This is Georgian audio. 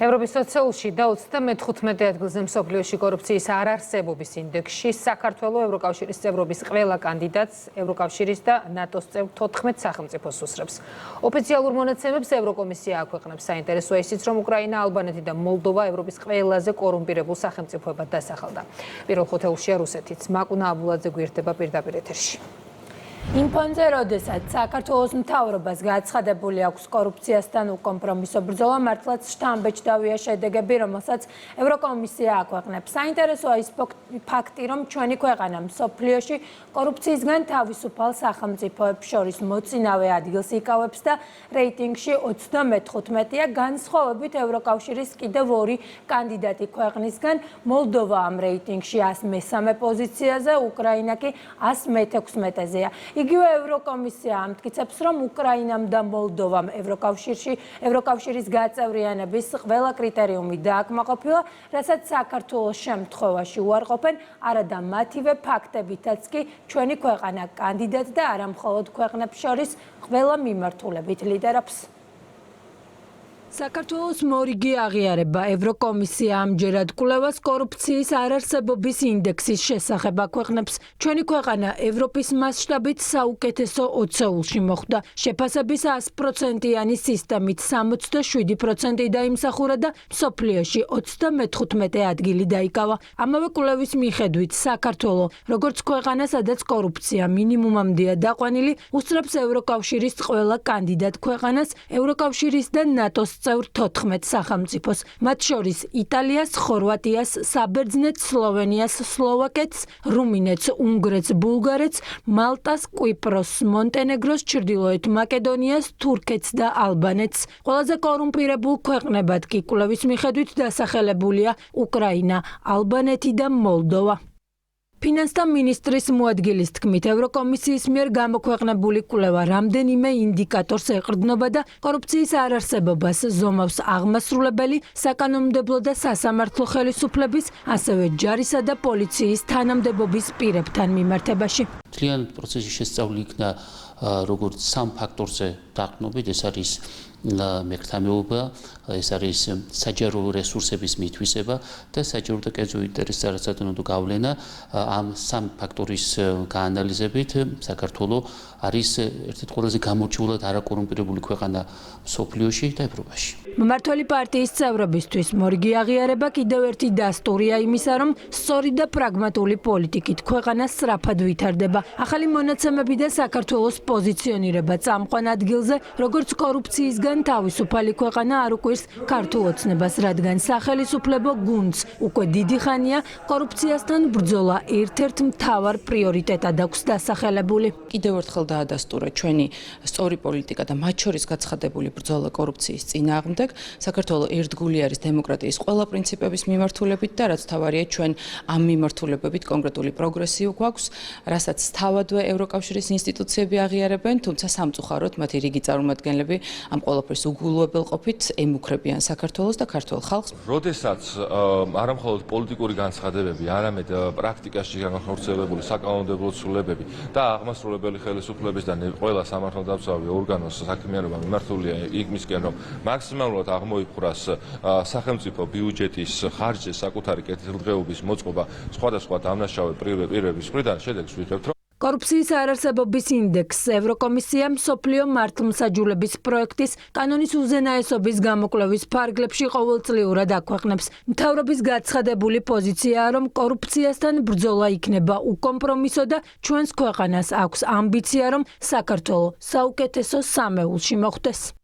ევროპის სოციალში და 35 ადგილზე მსოფლიოში კორუფციის არარსებობის ინდექსში საქართველოს ევროკავშირის წევრობის ყველა კანდიდატს ევროკავშირის და ნატოს წევრ 14 სახელმწიფოს უსწრებს. ოფიციალურ მონაცემებს ევროკომისია აქვეყნებს. საინტერესოა ისიც, რომ უკრაინა, ალბანეთი და მოლდოვა ევროპის ყველაზე კორუმპირებულ სახელმწიფოებად დასახელდა. პირველ ხუთეულშია რუსეთიც. მაკუნა აბულაძე გვერდება პირდაპირ ეთერში. იმ ფონზე, როდესაც საქართველოს მთავრობას გაცხადებული აქვს კორუფციასთან უკომპრომისო ბრძოლა, მართლაც შთამბეჭდავია შედეგები, რომელსაც ევროკომისია აქვეყნებს. საინტერესოა ის ფაქტი, რომ ჩვენი ქვეყანა მსოფლიოში კორუფციისგან თავისუფალ სახელმწიფოებს შორის მოწინავე ადგილს იკავებს და რეიტინგში 35-ია, განსხვავებით ევროკავშირის კიდევ ორი კანდიდატი ქვეყნისგან. მოლდოვა ამ რეიტინგში 103 პოზიციაზე, უკრაინა კი 116-ზეა. იგივე ევროკომისია ამტკიცებს, რომ უკრაინამ და მოლდოვამ ევროკავშირის გაწევრიანების ყველა კრიტერიუმი დააკმაყოფილა, რასაც საქართველოს შემთხვევაში უარყოფენ, არადა მათივე ფაქტებითაც კი ჩვენი ქვეყანა კანდიდატ და არა მხოლოდ ქვეყნებს შორის ყველა მიმართულებით ლიდერობს. საქართველოს მორიგი აღიარება ევროკომისია ამჯერად კვლევას კორუფციის არარსებობის ინდექსის შესახებ აქვეყნებს. ჩვენი ქვეყანა ევროპის მასშტაბით საუკეთესო 20-ში მოხვდა. შეფასების 100%-იანი სისტემით 67% დაიმსახურა და მსოფლიოში 35 ადგილი დაიკავა. ამავე კვლევის მიხედვით საქართველოს, როგორც ქვეყანა, სადაც კორუფცია მინიმუმამდეა დაყვანილი, უსწრებს ევროკავშირის ყველა კანდიდატ ქვეყანას, ევროკავშირის და ნატოს წევრ 14 სახელმწიფოს, მათ შორის იტალიას, ხორვატიას, საბერძნეთს, სლოვენიას, სლოვაკეთს, რუმინეთს, უნგრეთს, ბულგარეთს, მალტას, კვიპროსს, მონტენეგროს, ჩრდილოეთ მაკედონიას, თურქეთს და ალბანეთს. ყველაზე კორუმპირებულ ქვეყნებად კი კვლევის მიხედვით დასახელებულია უკრაინა, ალბანეთი და მოლდოვა. ფინანსთა მინისტრის მოადგილის თქმით, ევროკომისიის მიერ გამოქვეყნებული კვლევა რამდენიმე ინდიკატორს ეყრდნობა და კორუფციის არარსებობას ზომავს აღმასრულებელი, საკანონმდებლო და სასამართლო ხელისუფლების, ასევე ჯარისა და პოლიციის თანამდებობის პირებთან მიმართებაში. მთლიანი პროცესის შესწავლი იქნა როგორც სამ ფაქტორზე დაყრდნობით, ეს არის მერქთამეობა, ეს არის საჯარო რესურსების მითვისება და საჯარო და კერძო ინტერესის არასადენოდო გავლენა. ამ სამ ფაქტორის გაანალიზებით საქართველოს არის ერთ-ერთი ყველაზე გამორჩეულად არაკორუმპირებული ქვეყანა მსოფლიოში და ევროპაში. მმართველი პარტიის წევრებისთვის მორიგი აღიარება კიდევ ერთი დასტურია იმისა, რომ სწორი და პრაგმატული პოლიტიკით ქვეყანა სწრაფად ვითარდება. ახალი მონაცემები და საქართველოს პოზიციონირება წამყვან ადგილზე, როგორც კორუფციისგან თავისუფალი ქვეყანა არ უკვირს ქართულ ოცნებას, რადგან სახელისუფლებო გუნდს უკვე დიდი ხანია კორუფციასთან ბრძოლა ერთ-ერთ მთავარ პრიორიტეტად აქვს დასახელებული. კიდევ ერთხელ დაადასტურა ჩვენი სწორი პოლიტიკა და მათ შორის გაცხადებული ბრძოლა კორუფციის წინააღმდეგ. საქართველოს ერთგული არის დემოკრატიის ყველა პრინციპების მიმართულებით და რაც თავარია, ჩვენ ამ მიმართულებებით კონკრეტული პროგრესი გვაქვს, რასაც თავადვე ევროკავშირის ინსტიტუციები აღიარებენ, თუმცა სამწუხაროდ მათი რიგი წარმომადგენლები ამ ყველაფერს უგულვებელყოფით ემუქრებიან საქართველოს და ქართულ ხალხს. როდესაც არა მხოლოდ პოლიტიკური განცხადებები, არამედ პრაქტიკაში განხორციელებული საკანონმდებლო ცვლილებები და აღმასრულებელი ხელისუფლების და ყველა სამართალდამცავი ორგანოს საქმიანობა მიმართულია იმისკენ, რომ მაქსიმალურად აღმოიფხვრას სახელმწიფო ბიუჯეტის ხარჯზე საკუთარი კეთილდღეობის მოწყობა სხვადასხვა დამნაშავე პირების მხრიდან, შედეგს ვიღებთ, რომ კორუფციის არარსებობის ინდექსს ევროკომისია მსოფლიო მართლმსაჯულების პროექტის კანონის უზენაესობის გამოკვლევის ფარგლებში ყოველწლიურად აქვეყნებს. მთავრობის გაცხადებული პოზიციაა, რომ კორუფციასთან ბრძოლა იქნება უკომპრომისო და ჩვენს ქვეყანას აქვს ამბიცია, რომ საქართველოს საუკეთესო სამეულში მოხვდეს.